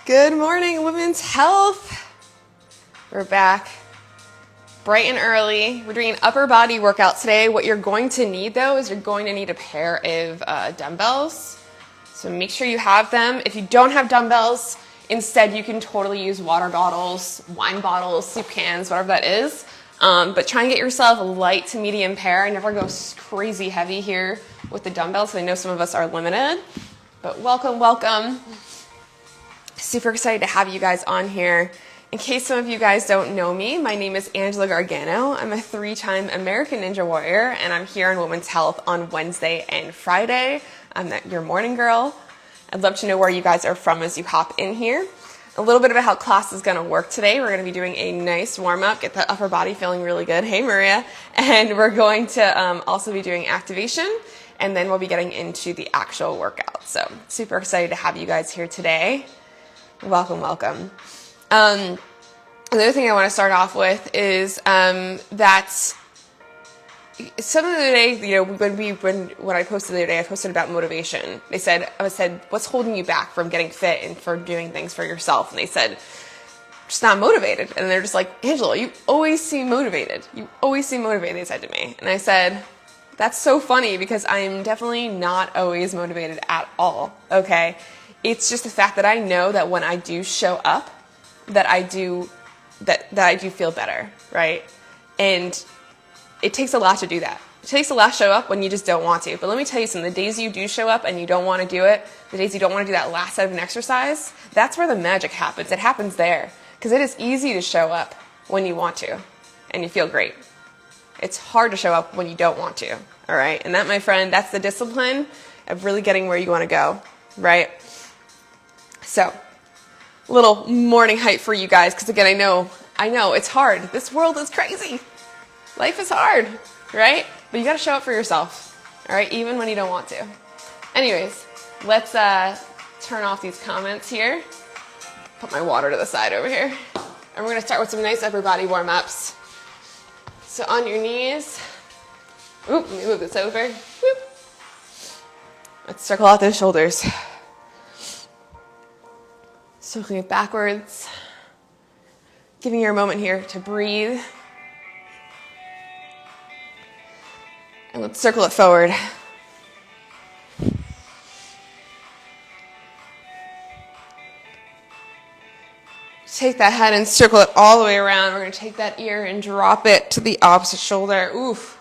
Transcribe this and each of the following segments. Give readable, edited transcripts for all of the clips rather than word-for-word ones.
Good morning, Women's Health. We're back bright and early. We're doing an upper body workout today. What you're going to need though is you're going to need a pair of dumbbells. So make sure you have them. If you don't have dumbbells, instead you can totally use water bottles, wine bottles, soup cans, whatever that is. But try and get yourself a light to medium pair. I never go crazy heavy here with the dumbbells, so I know some of us are limited. But welcome. Super excited to have you guys on here. In case some of you guys don't know me, my name is Angela Gargano. I'm a 3-time American Ninja Warrior, and I'm here on Women's Health on Wednesday and Friday. I'm your morning girl. I'd love to know where you guys are from as you hop in here. A little bit about how class is going to work today. We're going to be doing a nice warm-up, get the upper body feeling really good. Hey, Maria. And we're going to also be doing activation, and then we'll be getting into the actual workout. So super excited to have you guys here today. Welcome. Another thing I want to start off with is that some of the day, when I posted the other day, I posted about motivation. I said, what's holding you back from getting fit and for doing things for yourself? And they said, just not motivated. And they're just like, Angela, you always seem motivated. They said to me. And I said, that's so funny because I'm definitely not always motivated at all. Okay. It's just the fact that I know that when I do show up, that I do feel better, right? And it takes a lot to do that. It takes a lot to show up when you just don't want to. But let me tell you something, the days you do show up and you don't want to do it, the days you don't want to do that last set of an exercise, that's where the magic happens. It happens there. Because it is easy to show up when you want to and you feel great. It's hard to show up when you don't want to, all right? And that, my friend, that's the discipline of really getting where you want to go, right? So, little morning hype for you guys, because again, I know it's hard. This world is crazy. Life is hard, right? But you got to show up for yourself, all right? Even when you don't want to. Anyways, let's turn off these comments here. Put my water to the side over here. And we're going to start with some nice upper body warm-ups. So on your knees. Oop, let me move this over. Whoop. Let's circle out those shoulders. Circling it backwards. Giving you a moment here to breathe. And let's circle it forward. Take that head and circle it all the way around. We're going to take that ear and drop it to the opposite shoulder. Oof.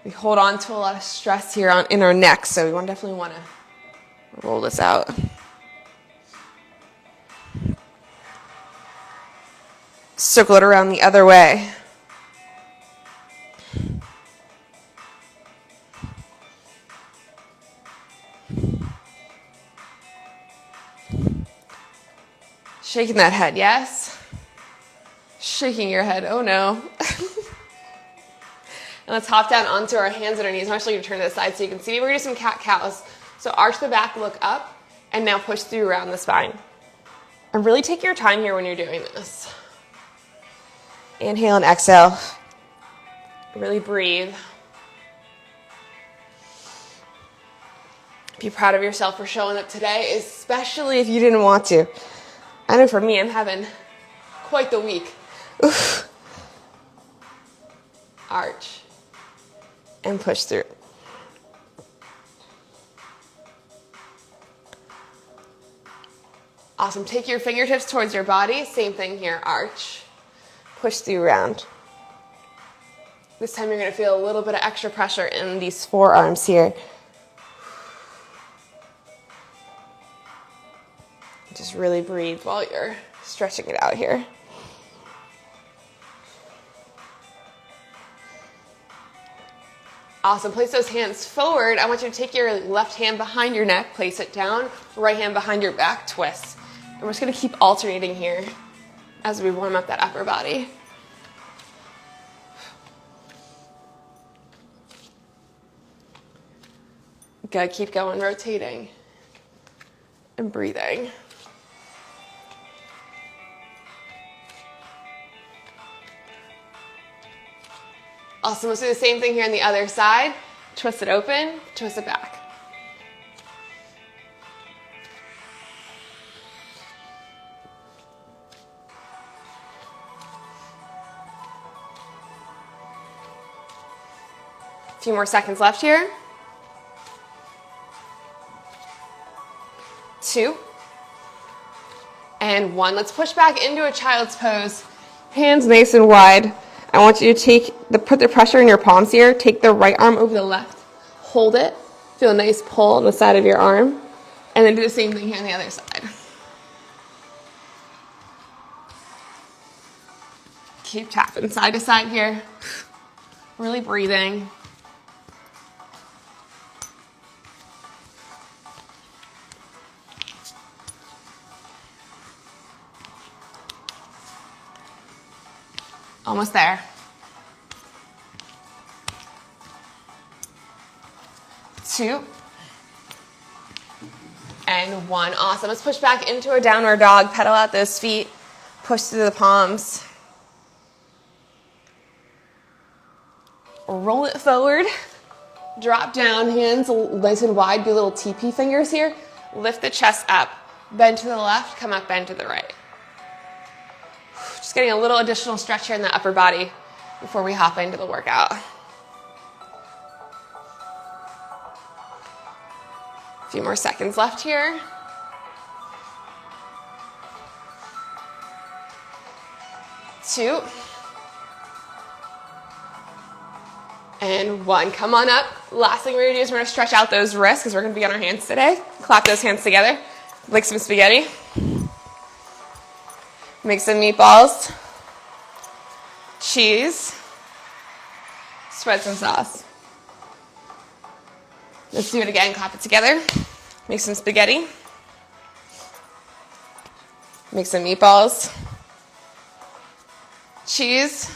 We hold on to a lot of stress here in our neck, so we definitely want to roll this out. Circle it around the other way. Shaking that head, yes? Shaking your head, oh no. And let's hop down onto our hands and our knees. I'm actually going to turn to the side so you can see me. We're going to do some cat-cows. So arch the back, look up, and now push through around the spine. And really take your time here when you're doing this. Inhale and exhale. Really breathe. Be proud of yourself for showing up today, especially if you didn't want to. I know for me, I'm having quite the week. Oof. Arch. And push through. Awesome. Take your fingertips towards your body. Same thing here. Arch. Push through round. This time you're going to feel a little bit of extra pressure in these forearms here. Just really breathe while you're stretching it out here. Awesome. Place those hands forward. I want you to take your left hand behind your neck, place it down, right hand behind your back, twist. And we're just going to keep alternating here as we warm up that upper body. Good. Keep going, rotating and breathing. Awesome. Let's do the same thing here on the other side. Twist it open, twist it back. few more seconds left here. 2 and 1. Let's push back into a child's pose. Hands nice and wide. I want you to put the pressure in your palms here. Take the right arm over the left. Hold it. Feel a nice pull on the side of your arm. And then do the same thing here on the other side. Keep tapping side to side here. Really breathing. Almost there. 2 and 1. Awesome. Let's push back into a downward dog. Pedal out those feet. Push through the palms. Roll it forward. Drop down, hands nice and wide. Do little TP fingers here. Lift the chest up. Bend to the left, come up, bend to the right. Just getting a little additional stretch here in the upper body before we hop into the workout. A few more seconds left here. 2 and 1. Come on up. Last thing we're going to do is we're going to stretch out those wrists because we're going to be on our hands today. Clap those hands together like some spaghetti. Make some meatballs. Cheese. Spread some sauce. Let's do it again. Clap it together. Make some spaghetti. Make some meatballs. Cheese.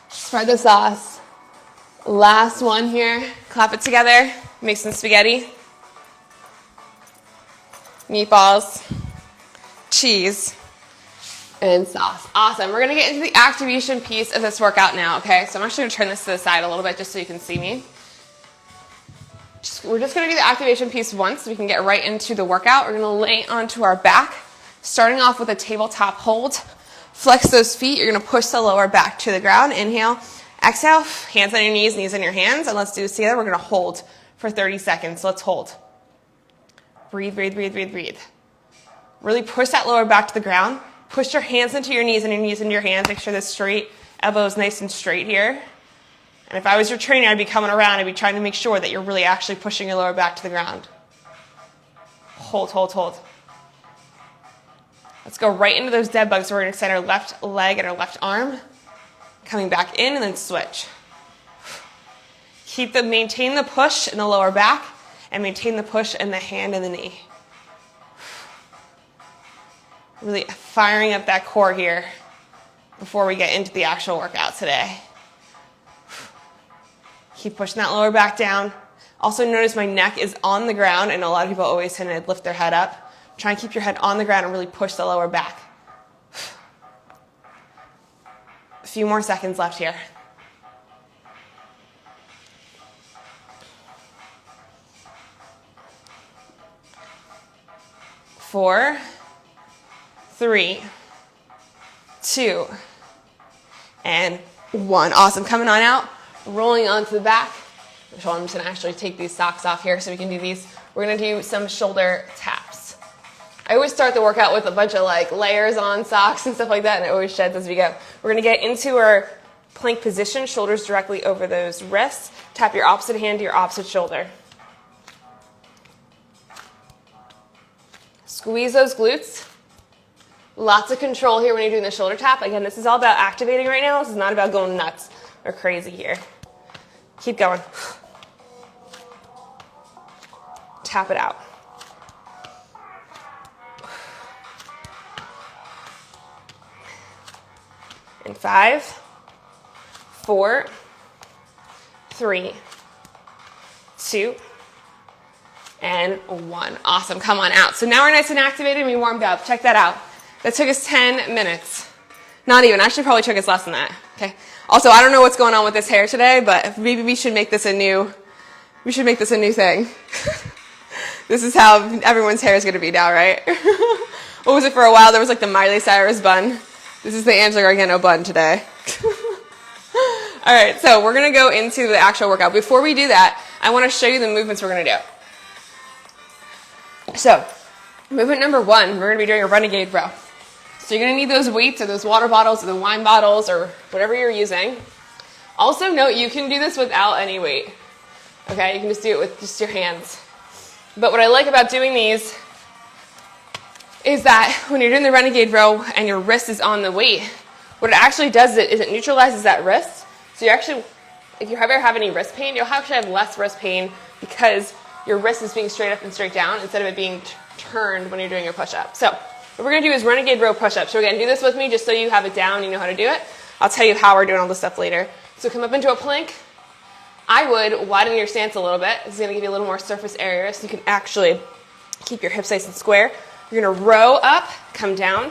Spread the sauce. Last one here. Clap it together. Make some spaghetti. Meatballs. Cheese. And sauce. Awesome. We're going to get into the activation piece of this workout now, okay? So I'm actually going to turn this to the side a little bit just so you can see me. We're just going to do the activation piece once so we can get right into the workout. We're going to lay onto our back, starting off with a tabletop hold. Flex those feet. You're going to push the lower back to the ground. Inhale. Exhale. Hands on your knees, knees on your hands. And let's do this together. We're going to hold for 30 seconds. So let's hold. Breathe, breathe, breathe, breathe, breathe. Really push that lower back to the ground. Push your hands into your knees and your knees into your hands. Make sure the straight elbow is nice and straight here. And if I was your trainer, I'd be coming around. I'd be trying to make sure that you're really actually pushing your lower back to the ground. Hold, hold, hold. Let's go right into those dead bugs. So we're going to extend our left leg and our left arm. Coming back in and then switch. Maintain the push in the lower back and maintain the push in the hand and the knee. Really firing up that core here before we get into the actual workout today. Keep pushing that lower back down. Also notice my neck is on the ground, and a lot of people always tend to lift their head up. Try and keep your head on the ground and really push the lower back. A few more seconds left here. 4, 3, 2, and 1. Awesome. Coming on out, rolling onto the back. So I'm just going to actually take these socks off here so we can do these. We're going to do some shoulder taps. I always start the workout with a bunch of like layers on socks and stuff like that, and it always sheds as we go. We're going to get into our plank position, shoulders directly over those wrists. Tap your opposite hand to your opposite shoulder. Squeeze those glutes. Lots of control here when you're doing the shoulder tap. Again, this is all about activating right now. This is not about going nuts or crazy here. Keep going. Tap it out. In 5, 4, 3, 2, and 1. Awesome. Come on out. So now we're nice and activated and we warmed up. Check that out. That took us 10 minutes. Not even. Actually, probably took us less than that. Okay. Also, I don't know what's going on with this hair today, but maybe we should make this a new thing. This is how everyone's hair is going to be now, right? What was it for a while? There was like the Miley Cyrus bun. This is the Angela Gargano bun today. All right, so we're going to go into the actual workout. Before we do that, I want to show you the movements we're going to do. So, movement number 1, we're going to be doing a renegade row. So you're going to need those weights or those water bottles or the wine bottles or whatever you're using. Also note, you can do this without any weight. Okay, you can just do it with just your hands. But what I like about doing these is that when you're doing the renegade row and your wrist is on the weight, what it actually does is it neutralizes that wrist. So you actually, if you ever have any wrist pain, you'll actually have less wrist pain because your wrist is being straight up and straight down instead of it being turned when you're doing your push-up. So what we're going to do is renegade row push-up. So again, do this with me just so you have it down, you know how to do it. I'll tell you how we're doing all this stuff later. So come up into a plank. I would widen your stance a little bit. This is going to give you a little more surface area so you can actually keep your hips nice and square. You're going to row up, come down,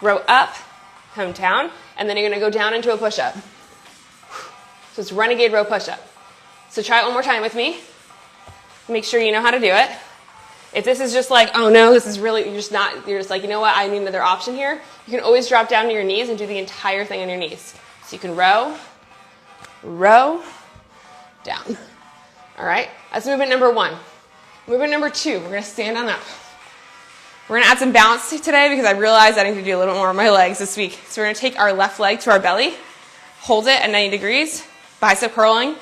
row up, come down, and then you're going to go down into a push-up. So it's renegade row push-up. So try it one more time with me. Make sure you know how to do it. If this is just like, oh no, this is really, you're just like, you know what, I need another option here. You can always drop down to your knees and do the entire thing on your knees. So you can row, down. All right, that's movement number 1. Movement number 2, we're going to stand on up. We're going to add some balance today because I realized I need to do a little bit more on my legs this week. So we're going to take our left leg to our belly, hold it at 90 degrees, bicep curling,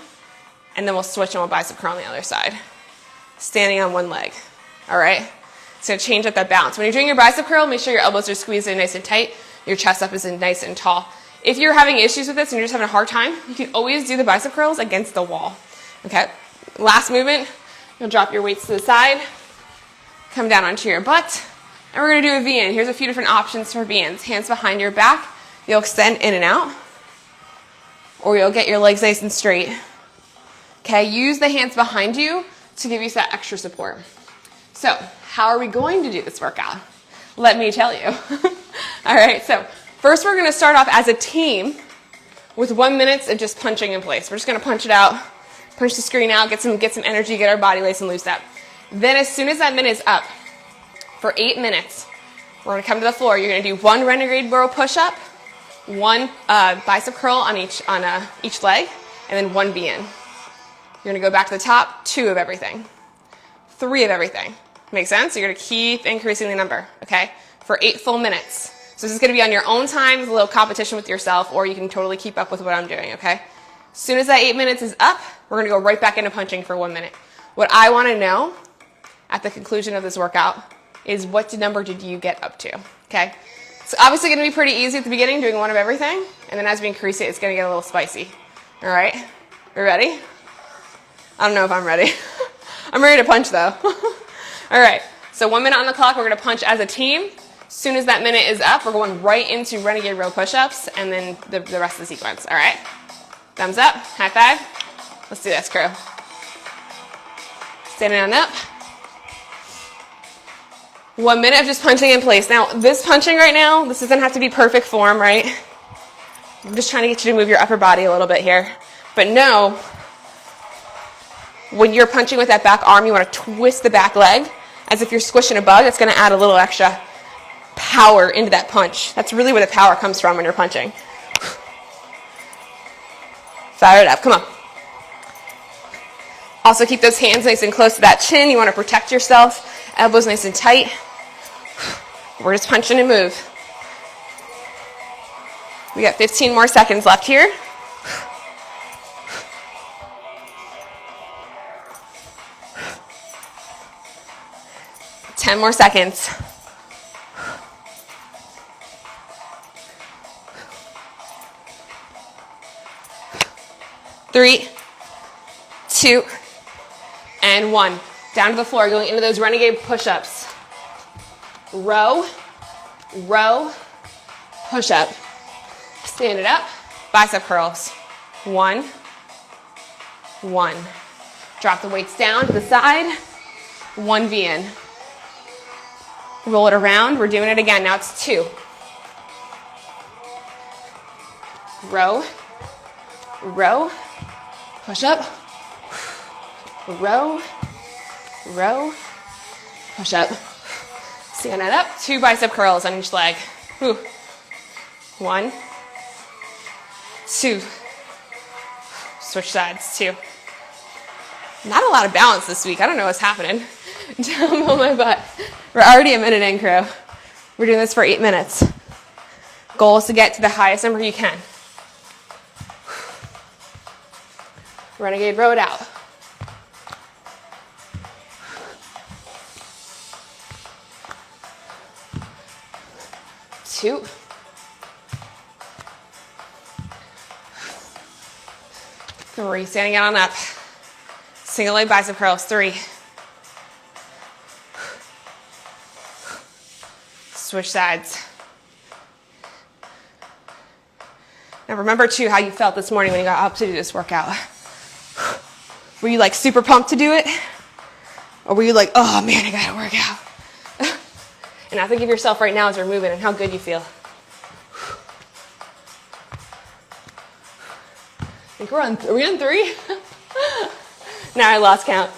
and then we'll switch and we'll bicep curl on the other side. Standing on one leg. All right, it's going to change up that balance. When you're doing your bicep curl, make sure your elbows are squeezed in nice and tight, your chest up is in nice and tall. If you're having issues with this and you're just having a hard time, you can always do the bicep curls against the wall. Okay, last movement, you'll drop your weights to the side, come down onto your butt, and we're going to do a V-in. Here's a few different options for V-ins. Hands behind your back, you'll extend in and out, or you'll get your legs nice and straight. Okay, use the hands behind you to give you that extra support. So, how are we going to do this workout? Let me tell you. All right, so first we're going to start off as a team with 1 minute of just punching in place. We're just going to punch it out, punch the screen out, get some energy, get our body nice and loose up. Then as soon as that minute is up, for 8 minutes, we're going to come to the floor. You're going to do 1 renegade row push-up, 1 bicep curl on each leg, and then 1 V-in. You're going to go back to the top, 2 of everything, 3 of everything. Make sense? So you're going to keep increasing the number, okay, for 8 full minutes. So this is going to be on your own time, a little competition with yourself, or you can totally keep up with what I'm doing, okay? As soon as that 8 minutes is up, we're going to go right back into punching for 1 minute. What I want to know at the conclusion of this workout is what number did you get up to, okay? It's obviously going to be pretty easy at the beginning, doing 1 of everything, and then as we increase it, it's going to get a little spicy. All right? You ready? I don't know if I'm ready. I'm ready to punch though. All right, so 1 minute on the clock, we're going to punch as a team. As soon as that minute is up, we're going right into renegade row push-ups and then the rest of the sequence, all right? Thumbs up, high five. Let's do this, crew. Standing on up. 1 minute of just punching in place. Now, this punching right now, this doesn't have to be perfect form, right? I'm just trying to get you to move your upper body a little bit here. But no, when you're punching with that back arm, you want to twist the back leg as if you're squishing a bug. It's going to add a little extra power into that punch. That's really where the power comes from when you're punching. Fire it up. Come on. Also keep those hands nice and close to that chin. You want to protect yourself. Elbows nice and tight. We're just punching and move. We got 15 more seconds left here. Ten more seconds. 3, 2, and 1. Down to the floor, going into those renegade push-ups. Row, row, push-up. Stand it up, bicep curls. 1, 1. Drop the weights down to the side. 1 V-in. Roll it around. We're doing it again. Now it's 2. Row, row, push up. Row, row, push up. Stand it up. 2 bicep curls on each leg. 1, 2, Switch sides, 2. Not a lot of balance this week. I don't know what's happening. Down on my butt. We're already a minute in, crew. We're doing this for 8 minutes. Goal is to get to the highest number you can. Renegade row it out. 2. 3, standing out on up. Single leg bicep curls, 3. Switch sides. Now remember too how you felt this morning when you got up to do this workout. Were you like super pumped to do it? Or were you like, oh man, I gotta work out? And now think of yourself right now as you're moving and how good you feel. I think are we on 3? Now I lost count.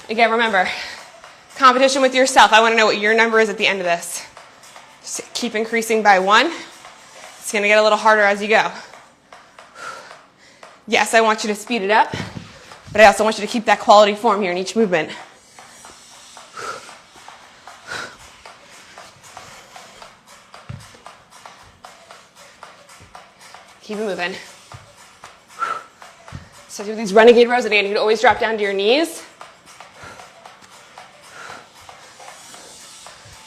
Again, remember, competition with yourself. I want to know what your number is at the end of this. Just keep increasing by 1. It's going to get a little harder as you go. Yes, I want you to speed it up, but I also want you to keep that quality form here in each movement. Keep it moving. So do these renegade rows, and again, you can always drop down to your knees,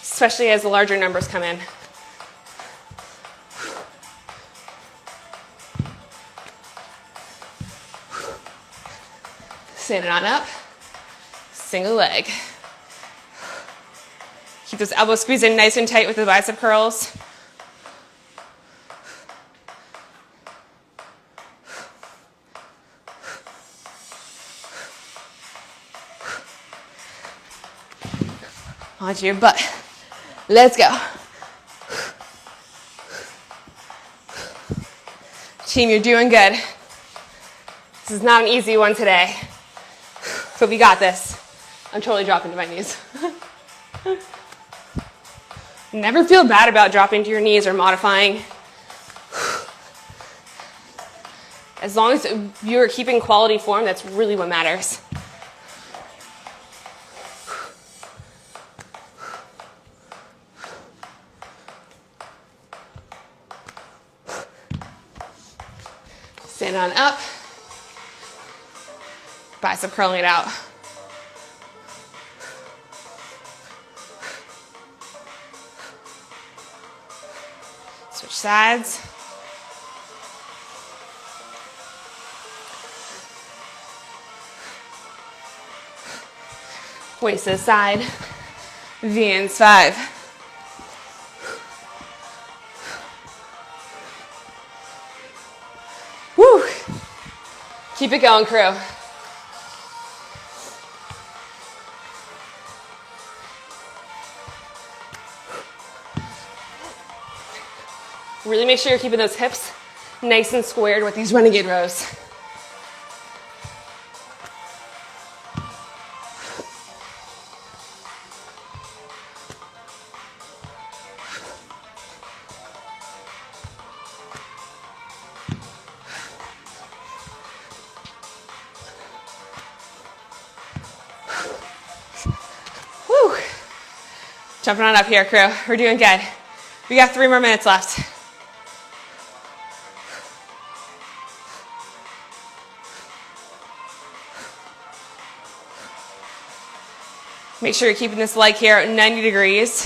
especially as the larger numbers come in. Standing on up, single leg. Keep those elbows squeezed in nice and tight with the bicep curls. Onto your butt. Let's go. Team, you're doing good. This is not an easy one today. So we got this. I'm totally dropping to my knees. Never feel bad about dropping to your knees or modifying. As long as you're keeping quality form, that's really what matters. Stand on up. Bicep curling it out. Switch sides. Waist to the side. V-ins 5. Woo! Keep it going, crew. Really make sure you're keeping those hips nice and squared with these renegade rows. Woo! Jumping on up here, crew. We're doing good. We got 3 more minutes left. Make sure you're keeping this leg here at 90 degrees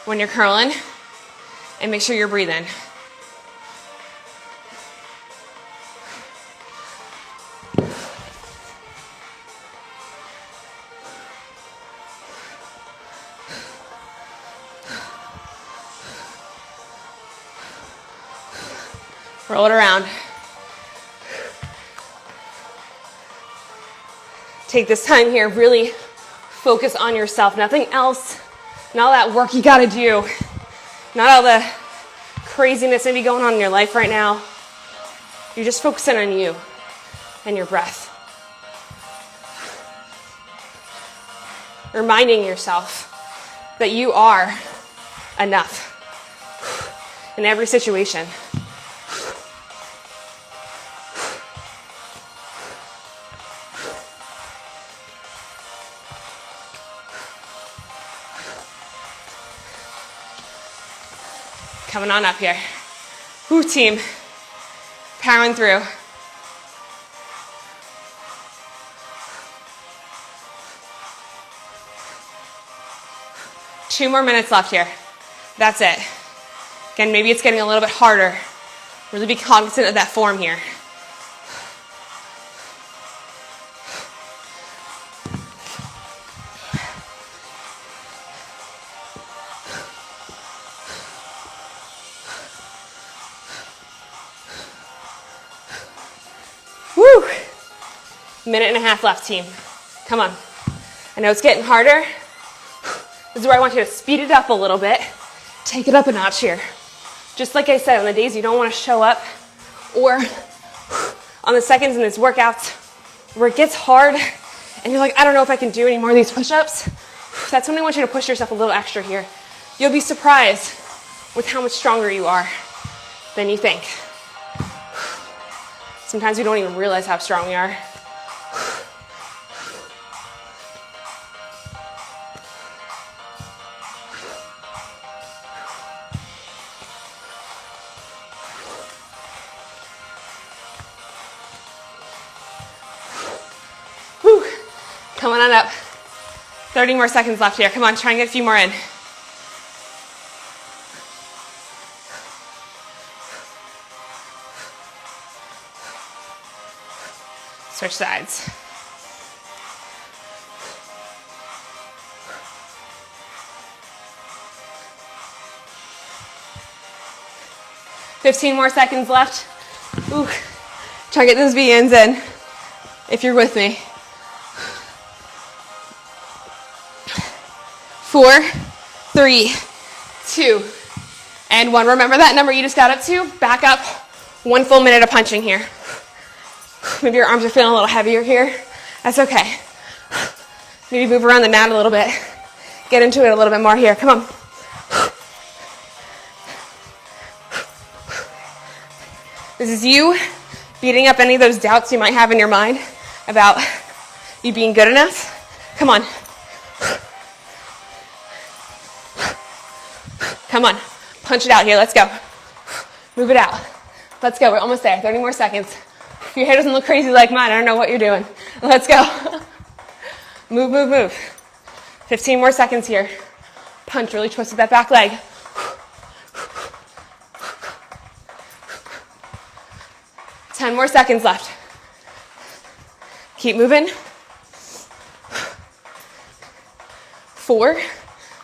when you're curling, and make sure you're breathing. Roll it around. Take this time here, really focus on yourself, nothing else, not all that work you gotta do, not all the craziness maybe going on in your life right now. You're just focusing on you and your breath. Reminding yourself that you are enough in every situation. Coming on up here. Woo, team. Powering through. Two more minutes left here. That's it. Again, maybe it's getting a little bit harder. Really be cognizant of that form here. Woo! Minute and a half left, team. Come on. I know it's getting harder. This is where I want you to speed it up a little bit. Take it up a notch here. Just like I said, on the days you don't want to show up, or on the seconds in these workouts where it gets hard and you're like, I don't know if I can do any more of these push-ups, that's when I want you to push yourself a little extra here. You'll be surprised with how much stronger you are than you think. Sometimes we don't even realize how strong we are. Whew. Coming on up. 30 more seconds left here. Come on, try and get a few more in. Switch sides. $15 more seconds left. Ooh. Try to get those VNs in if you're with me. 4, 3, 2, and 1. Remember that number you just got up to? Back up 1 full minute of punching here. Maybe your arms are feeling a little heavier here. That's okay. Maybe move around the mat a little bit. Get into it a little bit more here. Come on. This is you beating up any of those doubts you might have in your mind about you being good enough. Come on. Come on. Punch it out here. Let's go. Move it out. Let's go. We're almost there. 30 more seconds. If your hair doesn't look crazy like mine, I don't know what you're doing. Let's go. Move, move, move. 15 more seconds here. Punch, really twist with that back leg. Ten more seconds left. Keep moving. 4,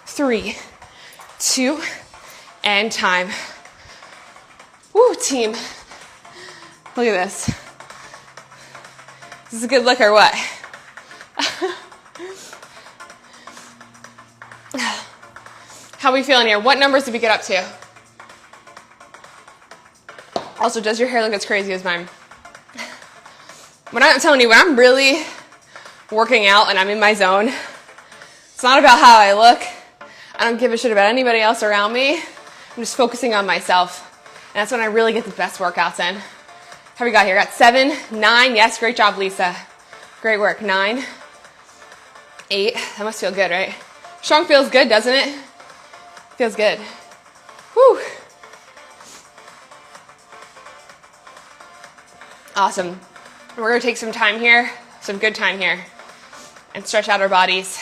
3, 2, and time. Woo, team. Look at this. Is this a good look or what? How are we feeling here? What numbers did we get up to? Also, does your hair look as crazy as mine? I'm telling you, when I'm really working out and I'm in my zone, it's not about how I look. I don't give a shit about anybody else around me. I'm just focusing on myself. And that's when I really get the best workouts in. How we got here? Got 7, 9. Yes, great job, Lisa. Great work. 9, 8. That must feel good, right? Strong feels good, doesn't it? Feels good. Whew. Awesome. We're going to take some time here, some good time here, and stretch out our bodies.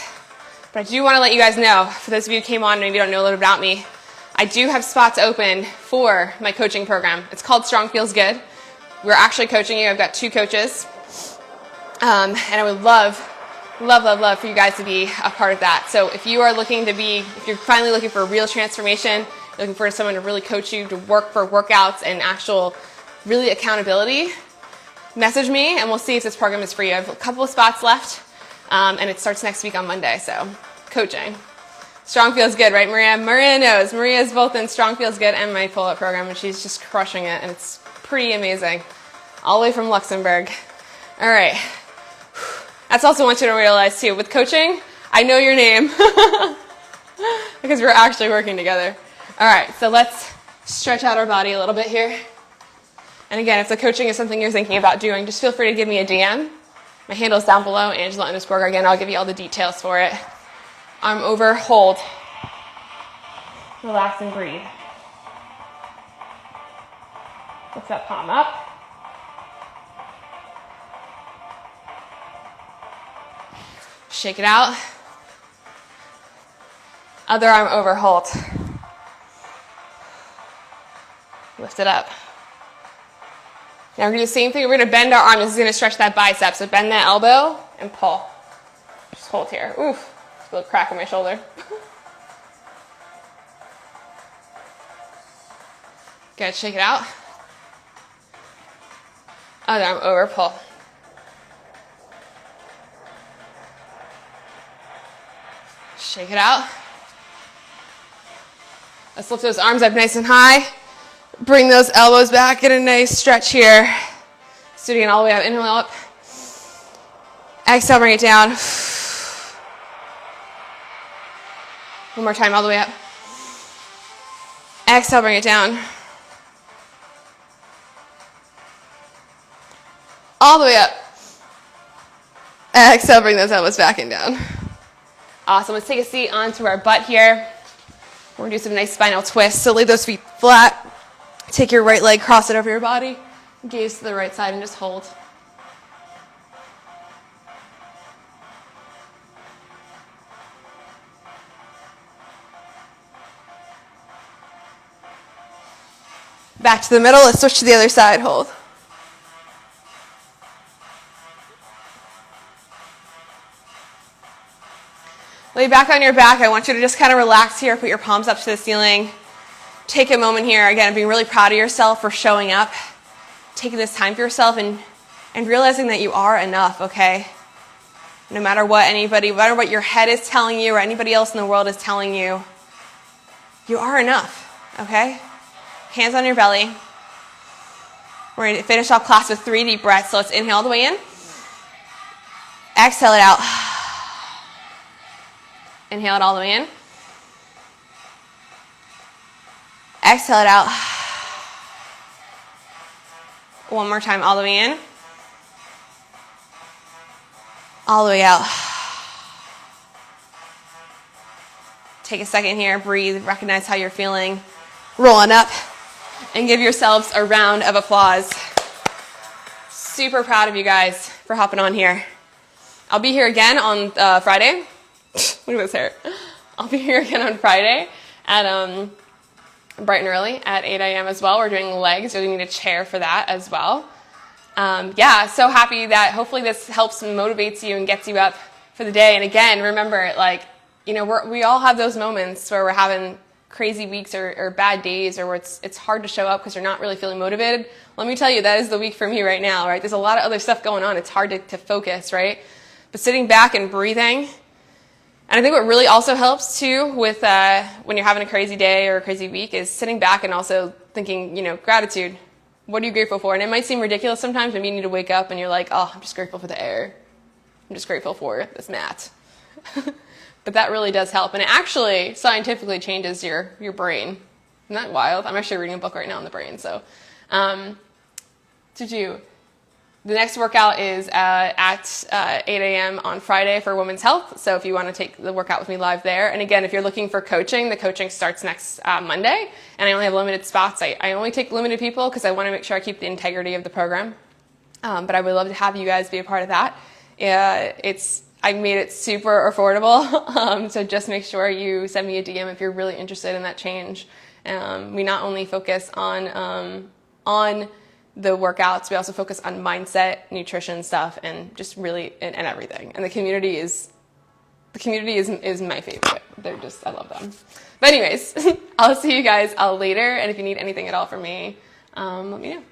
But I do want to let you guys know, for those of you who came on and maybe don't know a little about me, I do have spots open for my coaching program. It's called Strong Feels Good. We're actually coaching you. I've got 2 coaches. And I would love for you guys to be a part of that. So if you are if you're finally looking for a real transformation, looking for someone to really coach you to work for workouts and actual really accountability, message me and we'll see if this program is for you. I have a couple of spots left and it starts next week on Monday. So coaching. Strong Feels Good, right, Maria? Maria knows. Maria's both in Strong Feels Good and my pull-up program, and she's just crushing it, and it's pretty amazing. All the way from Luxembourg. All right. That's also what I want you to realize, too. With coaching, I know your name. because we're actually working together. All right, so let's stretch out our body a little bit here. And again, if the coaching is something you're thinking about doing, just feel free to give me a DM. My handle is down below, Angela_. Again, I'll give you all the details for it. Arm over, hold. Relax and breathe. Lift that palm up. Shake it out. Other arm over, hold. Lift it up. Now we're going to do the same thing. We're going to bend our arm. This is going to stretch that bicep. So bend that elbow and pull. Just hold here. Oof. A little crack in my shoulder. Good. Shake it out. Other arm over, pull. Shake it out. Let's lift those arms up nice and high. Bring those elbows back. Get a nice stretch here. So again, all the way up. Inhale up. Exhale, bring it down. One more time, all the way up. Exhale, bring it down. All the way up. Exhale, bring those elbows back and down. Awesome. Let's take a seat onto our butt here. We're going to do some nice spinal twists. So lay those feet flat. Take your right leg, cross it over your body. Gaze to the right side and just hold. Back to the middle. Let's switch to the other side. Hold. Lay back on your back. I want you to just kind of relax here. Put your palms up to the ceiling. Take a moment here. Again, being really proud of yourself for showing up. Taking this time for yourself and realizing that you are enough, okay? No matter what no matter what your head is telling you or anybody else in the world is telling you, you are enough, okay? Hands on your belly. We're going to finish off class with 3 deep breaths. So let's inhale all the way in. Exhale it out. Inhale it all the way in. Exhale it out. One more time, all the way in. All the way out. Take a second here, breathe, recognize how you're feeling. Rolling up, and give yourselves a round of applause. Super proud of you guys for hopping on here. I'll be here again on Friday. Look at this hair. I'll be here again on Friday at bright and early at 8 a.m. as well. We're doing legs. We need a chair for that as well. Yeah, so happy that hopefully this helps and motivates you and gets you up for the day. And again, remember, we all have those moments where we're having crazy weeks or bad days or where it's hard to show up because you're not really feeling motivated. Let me tell you, that is the week for me right now, right? There's a lot of other stuff going on. It's hard to focus, right? But sitting back and breathing. And I think what really also helps too with when you're having a crazy day or a crazy week is sitting back and also thinking, gratitude. What are you grateful for? And it might seem ridiculous sometimes. Maybe you need to wake up and you're like, oh, I'm just grateful for the air. I'm just grateful for this mat. But that really does help. And it actually scientifically changes your brain. Isn't that wild? I'm actually reading a book right now on the brain. So the next workout is at 8 a.m. on Friday for Women's Health. So if you want to take the workout with me live there. And again, if you're looking for coaching, the coaching starts next Monday. And I only have limited spots. I only take limited people because I want to make sure I keep the integrity of the program. But I would love to have you guys be a part of that. I made it super affordable. So just make sure you send me a DM if you're really interested in that change. We not only focus on the workouts, we also focus on mindset, nutrition stuff, and just really and everything. And the community is my favorite. I love them. But anyways, I'll see you guys later. And if you need anything at all from me, let me know.